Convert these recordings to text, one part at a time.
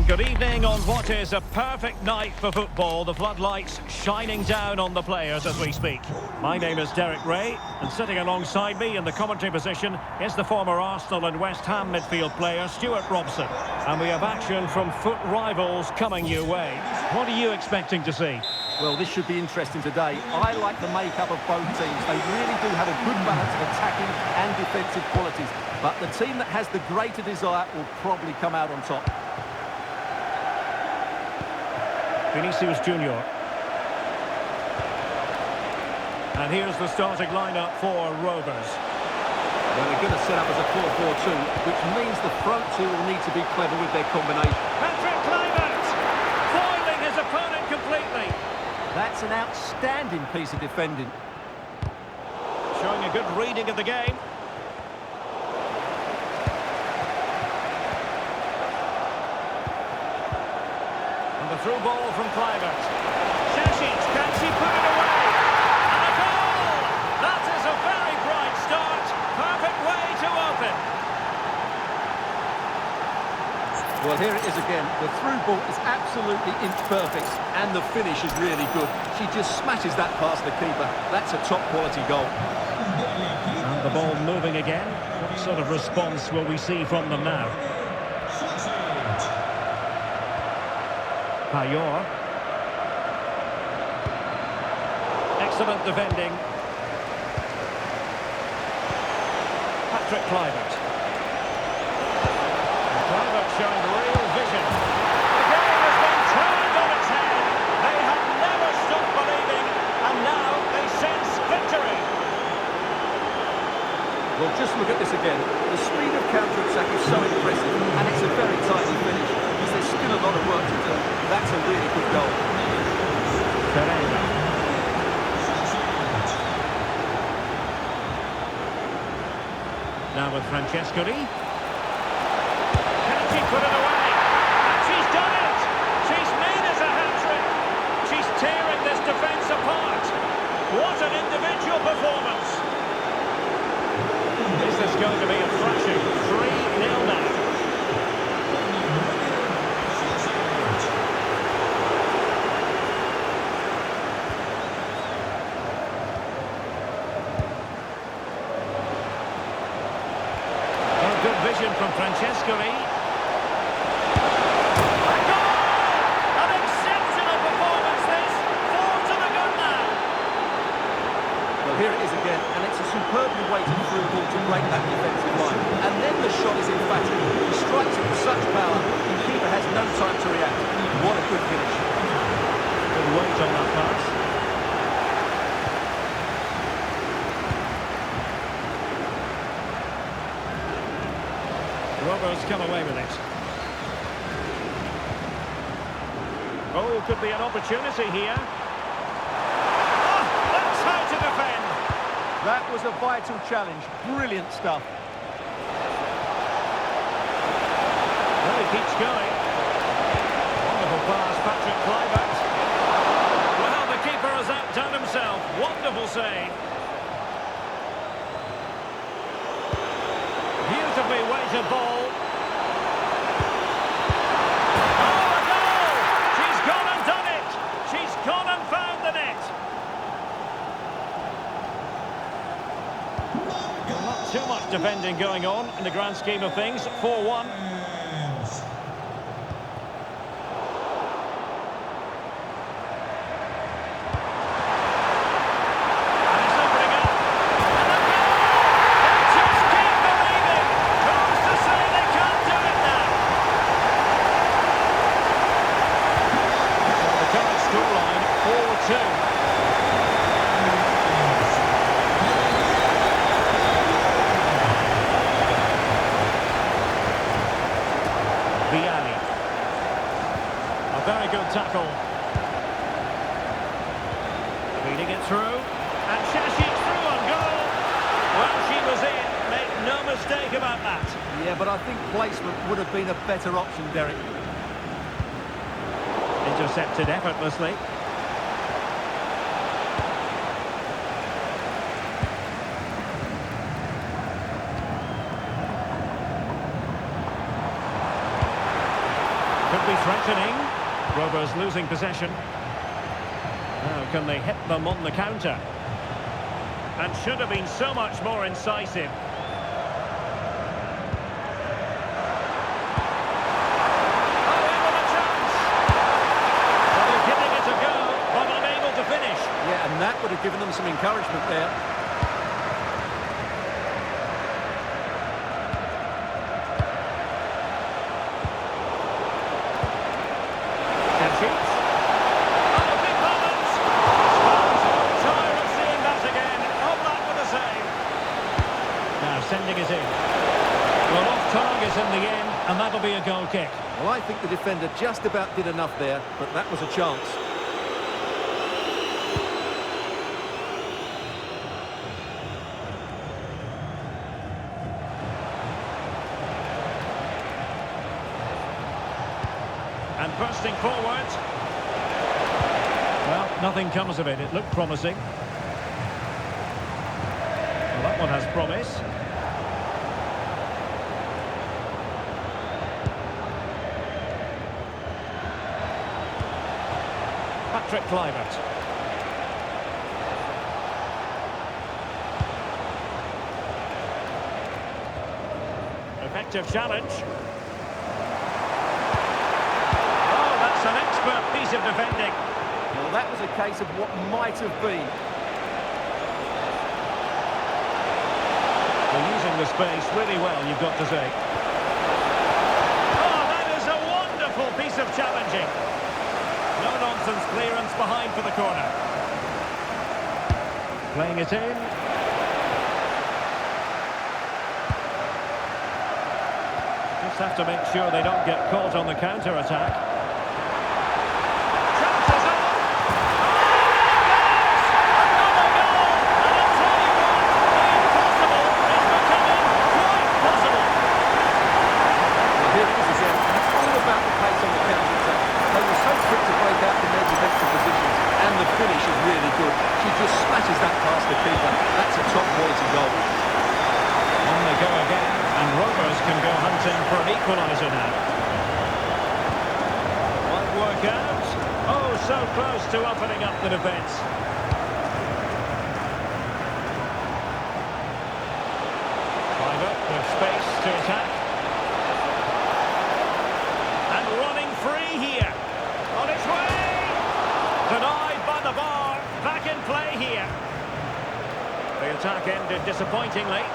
Good evening on what is a perfect night for football. The floodlights shining down on the players as we speak. My name is Derek Ray, and sitting alongside me in the commentary position is the former Arsenal and West Ham midfield player Stuart Robson. And we have action from foot rivals coming your way. What are you expecting to see? Well, this should be interesting today. I like the makeup of both teams. They really do have a good balance of attacking and defensive qualities. But the team that has the greater desire will probably come out on top. Vinicius Junior. And here's the starting lineup for Rovers. Well, they're going to set up as a 4-4-2, which means the front two will need to be clever with their combination. Patrick Kluivert, foiling his opponent completely. That's an outstanding piece of defending. Showing a good reading of the game. And the through ball from Kluivert. Šašić, can she put it away? And a goal! That is a very bright start. Perfect way to open. Well, here it is again. The through ball is absolutely imperfect, and the finish is really good. She just smashes that past the keeper. That's a top-quality goal. And the ball moving again. What sort of response will we see from them now? Payor. Excellent defending. Patrick Kluivert. Kluivert showing real vision. The game has been turned on its head. They have never stopped believing, and now they sense victory. Well, just look at this again. The speed of counter-attack is so impressive, and it's a very tidy finish. Because there's still a lot of work to do. That's a really good goal. Pereira. Now with Francescoli. Can she put it away? And she's done it! She's made us a hat-trick! She's tearing this defence apart! What an individual performance! This is going to be a thrashing. 3-0 now. Good vision from Francescoli. A goal! An exceptional performance this. 4 to the good now. Well, here it is again, and it's a superbly weighted through ball to break that defensive line. And then the shot is emphatic. He strikes it with such power, the keeper has no time to react. What a good finish. Good weight on that pass. Rovers come away with it. Oh, could be an opportunity here. Oh, that's how to defend. That was a vital challenge. Brilliant stuff. Well, he keeps going. Wonderful pass, Patrick Kluivert. Well, the keeper has outdone himself. Wonderful save. Beautifully weighted ball. Oh, a goal! She's gone and done it! She's gone and found the net! Well, not too much defending going on in the grand scheme of things. 4-1. Very good tackle. Feeding it through. And Šašić through on goal. Well, she was in. Make no mistake about that. Yeah, but I think placement would have been a better option, Derek. Intercepted effortlessly. could be threatening. Rovers losing possession. Now, can they hit them on the counter? And should have been so much more incisive. Yeah, and that would have given them some encouragement there. And shoots. Oh, big moment! Spurs won't tire of seeing that again. Oh, that with a save. Now sending it in. Well, off target in the end, and that'll be a goal kick. Well, I think the defender just about did enough there, but that was a chance. And bursting forward. Well, nothing comes of it. It looked promising. Well, that one has promise. Patrick Kluivert. Effective challenge. An expert piece of defending. Well, that was a case of what might have been. They're using the space really well, you've got to say. Oh, that is a wonderful piece of challenging. No-nonsense clearance behind for the corner. Playing it in. Just have to make sure they don't get caught on the counter-attack. Equaliser now. Won't work out. Oh, so close to opening up the defence. Kluivert with space to attack. And running free here. On its way. Denied by the bar. Back in play here. The attack ended disappointingly.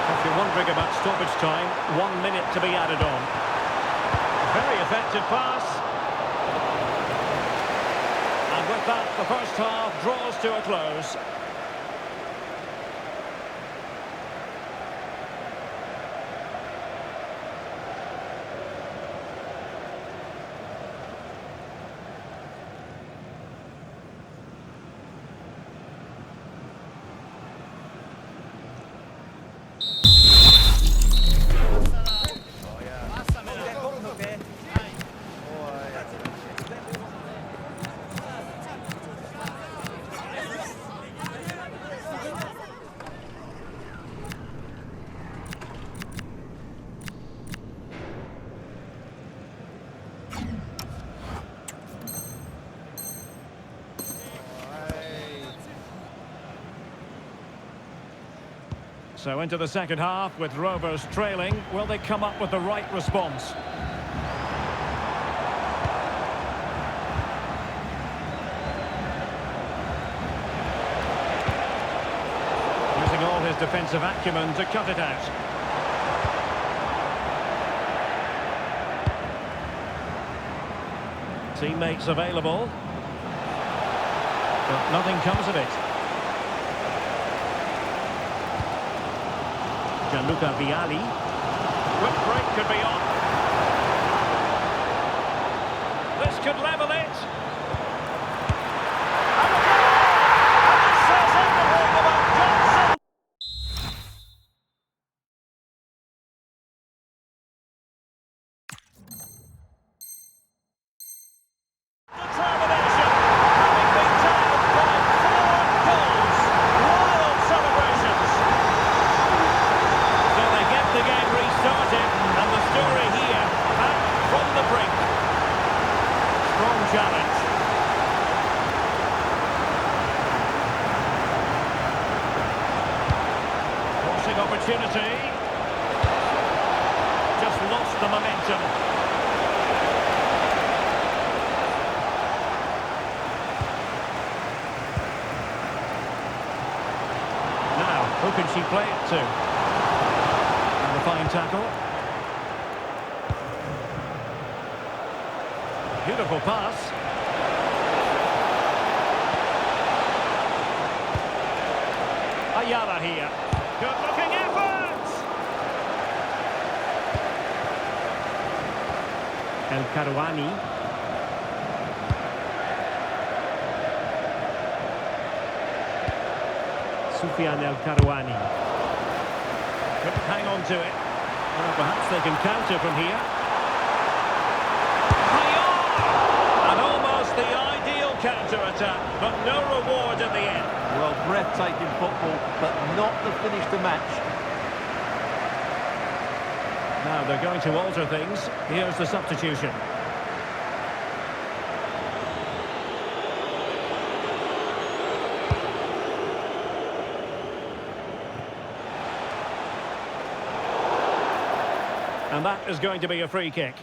If you're wondering about stoppage time, 1 minute to be added on. Very effective pass. And with that, the first half draws to a close. So into the second half with Rovers trailing. Will they come up with the right response? Using all his defensive acumen to cut it out. Teammates available. But nothing comes of it. Gianluca Vialli. Quick break could be on. This could level it. And the goal! And it says everything about Johnson. Determination, having been down by 4 goals. Wild celebrations. So they get the game restarted, and the story opportunity. Just lost the momentum. Now, who can she play it to? And a fine tackle. Beautiful pass. Ayala here. Good looking effort! El Karouani. Soufiane El Karouani. Couldn't hang on to it. Well, perhaps they can counter from here. And almost the ideal counter-attack, but no reward at the end. Well, breathtaking football, but not the finish to match. Now they're going to alter things. Here's the substitution. And that is going to be a free kick.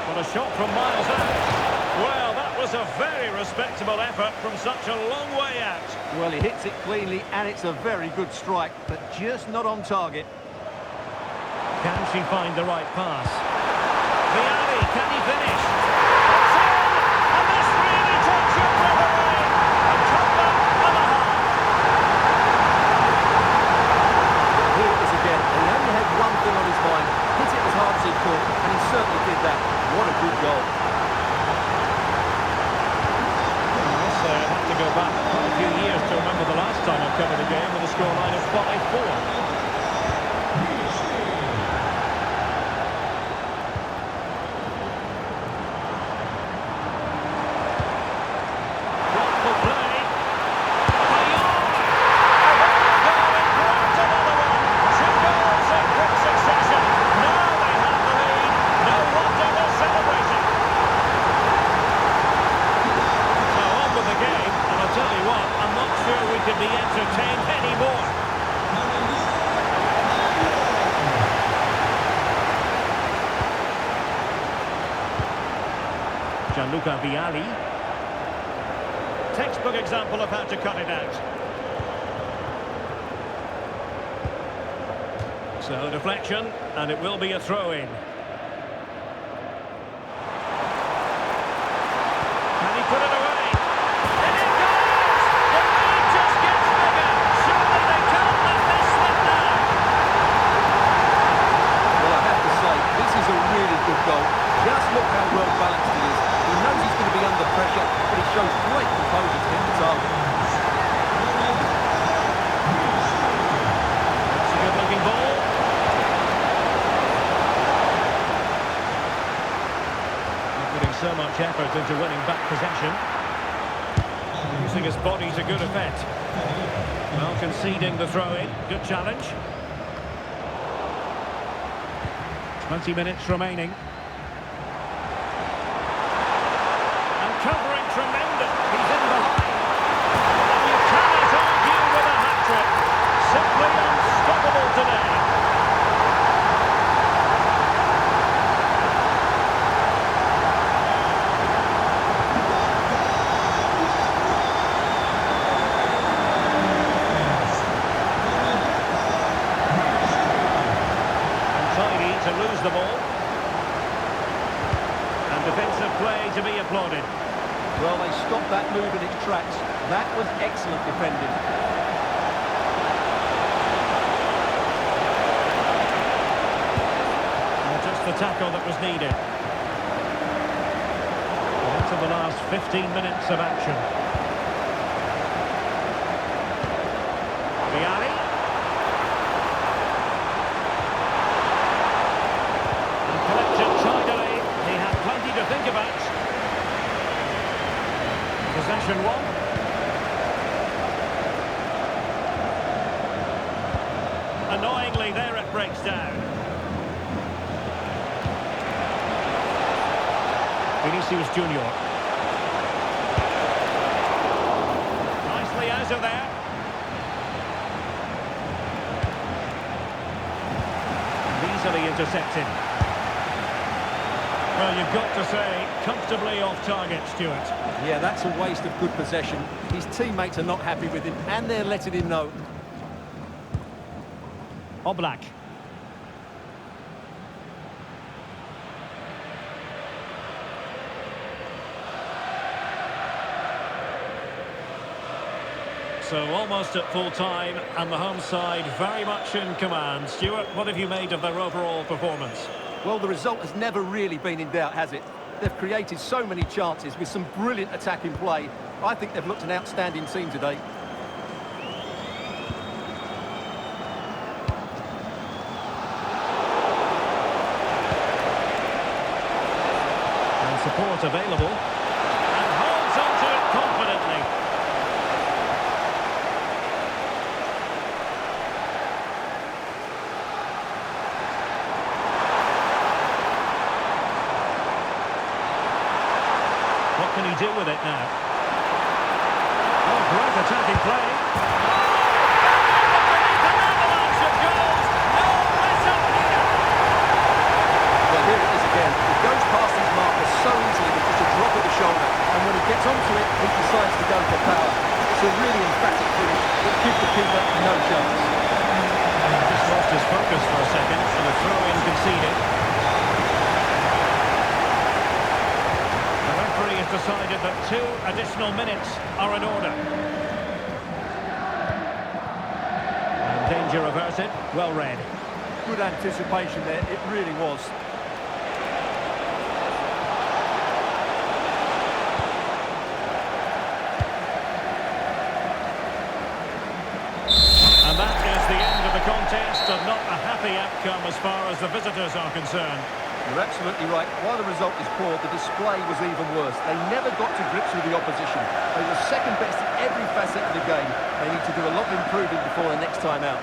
What a shot from miles out. Well, that was a very respectable effort from such a long way out. Well, he hits it cleanly, and it's a very good strike, but just not on target. Can she find the right pass? Vialli, can he finish? It's in! And this really takes your breath away! A top-up and a half. Here it is again. He only had one thing on his mind. Hit it as hard as he could, and he certainly did that. What a good goal. I'd have to go back quite a few years to remember the last time I've covered a game with a scoreline of 5-4. To be entertained anymore. Gianluca Vialli. Textbook example of how to cut it out. So deflection, and it will be a throw-in. Can he put it away? Goal. Just look how well balanced he is. He knows he's going to be under pressure, but he shows great composure to hit the target. That's a good-looking ball. He's putting so much effort into winning back possession. Using his body to good effect. Well, conceding the throw-in. Good challenge. 20 minutes remaining. And covering tremendous. He's in behind. And you cannot argue with a hat-trick. Simply unstoppable today. To lose the ball. And defensive play to be applauded. Well, they stopped that move in its tracks. That was excellent defending. And just the tackle that was needed. Into the last 15 minutes of action. Vialli. To think about. Possession one. Annoyingly, there it breaks down. Vinicius Junior. intercepted. Well, you've got to say, comfortably off target, Stuart. Yeah, that's a waste of good possession. His teammates are not happy with him, and they're letting him know. Oblak. So almost at full time, and the home side very much in command. Stuart, what have you made of their overall performance? Well, the result has never really been in doubt, has it? They've created so many chances with some brilliant attacking play. I think they've looked an outstanding team today. And support available. And holds on to it confidently. What can he do with it now? Oh, great attacking play. Well, here it is again. He goes past his marker so easily with just a drop of the shoulder. And when he gets onto it, he decides to go for power. It's a really emphatic finish that gives the keeper no chance. Just lost his focus for a second, and a throw-in conceded. The referee has decided that 2 additional minutes are in order. And danger averted, well read. Good anticipation there, it really was. And that is the end of the contest, and not a happy outcome as far as the visitors are concerned. You're absolutely right. While the result is poor, the display was even worse. They never got to grips with the opposition. They were second best in every facet of the game. They need to do a lot of improving before the next time out.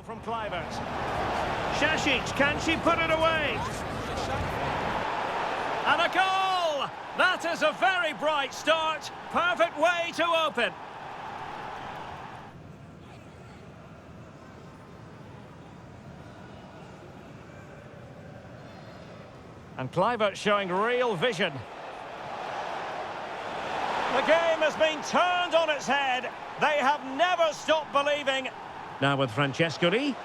From Kluivert. Šašić, can she put it away? And a goal! That is a very bright start. Perfect way to open. And Kluivert showing real vision. The game has been turned on its head. They have never stopped believing. Now with Francescoli.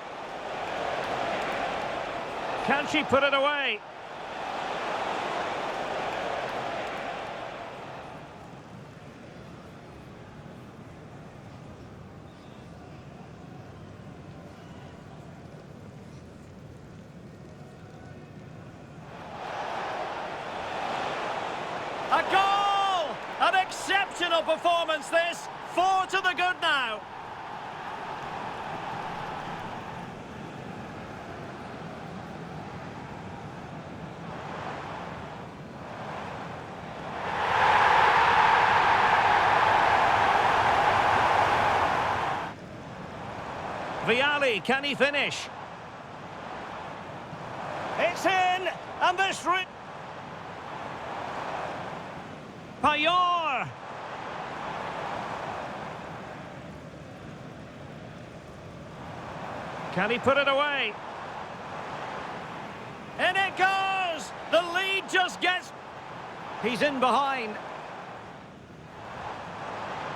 Can she put it away? A goal! An exceptional performance this. 4 to the good now. Vialli, can he finish? It's in, and this Payor. Can he put it away? In it goes! The lead just gets... He's in behind.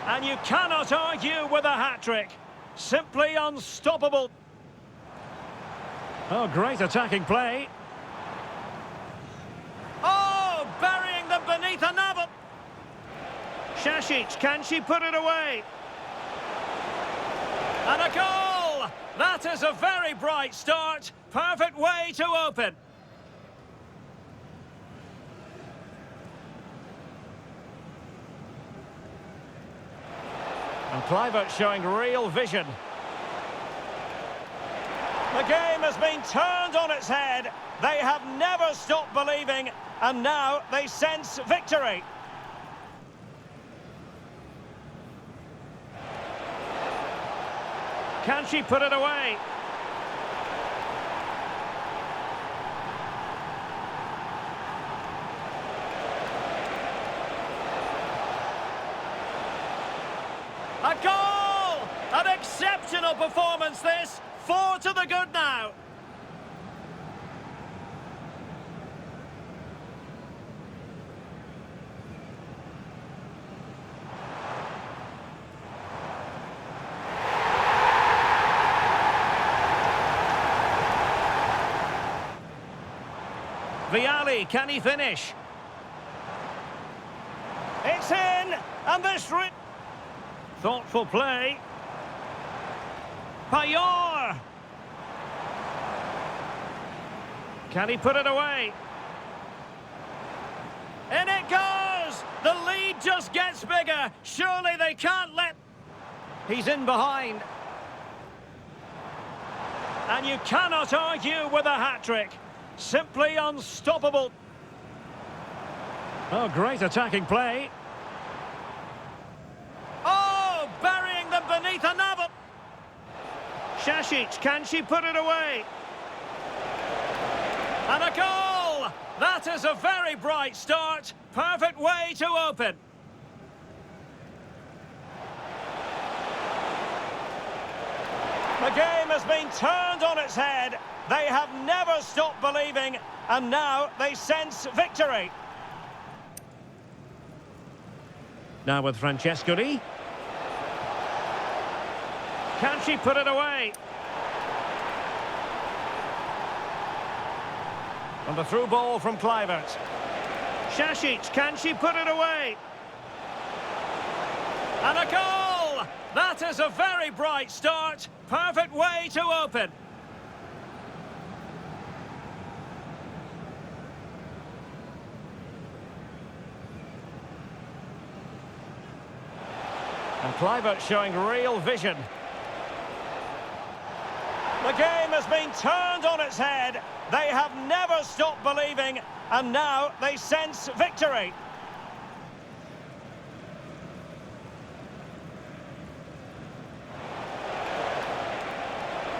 And you cannot argue with a hat-trick. Simply unstoppable. Oh, great attacking play. Oh, burying them beneath another. Šašić, can she put it away? And a goal! That is a very bright start. Perfect way to open. And Kluivert showing real vision. The game has been turned on its head. They have never stopped believing, and now they sense victory. Can she put it away? A goal! An exceptional performance this. 4 to the good now. Vialli, can he finish? It's in, and this thoughtful play. Payor! Can he put it away? In it goes! The lead just gets bigger. Surely they can't let... He's in behind. And you cannot argue with a hat-trick. Simply unstoppable. Oh, great attacking play. Oh, burying them beneath another. Šašić, can she put it away? And a goal! That is a very bright start. Perfect way to open. The game has been turned on its head. They have never stopped believing, and now they sense victory. Now with Francescoli. Can she put it away? And the through ball from Kluivert. Šašić, can she put it away? And a goal! That is a very bright start. Perfect way to open. And Kluivert showing real vision. The game has been turned on its head. They have never stopped believing, and now they sense victory.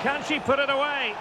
Can she put it away?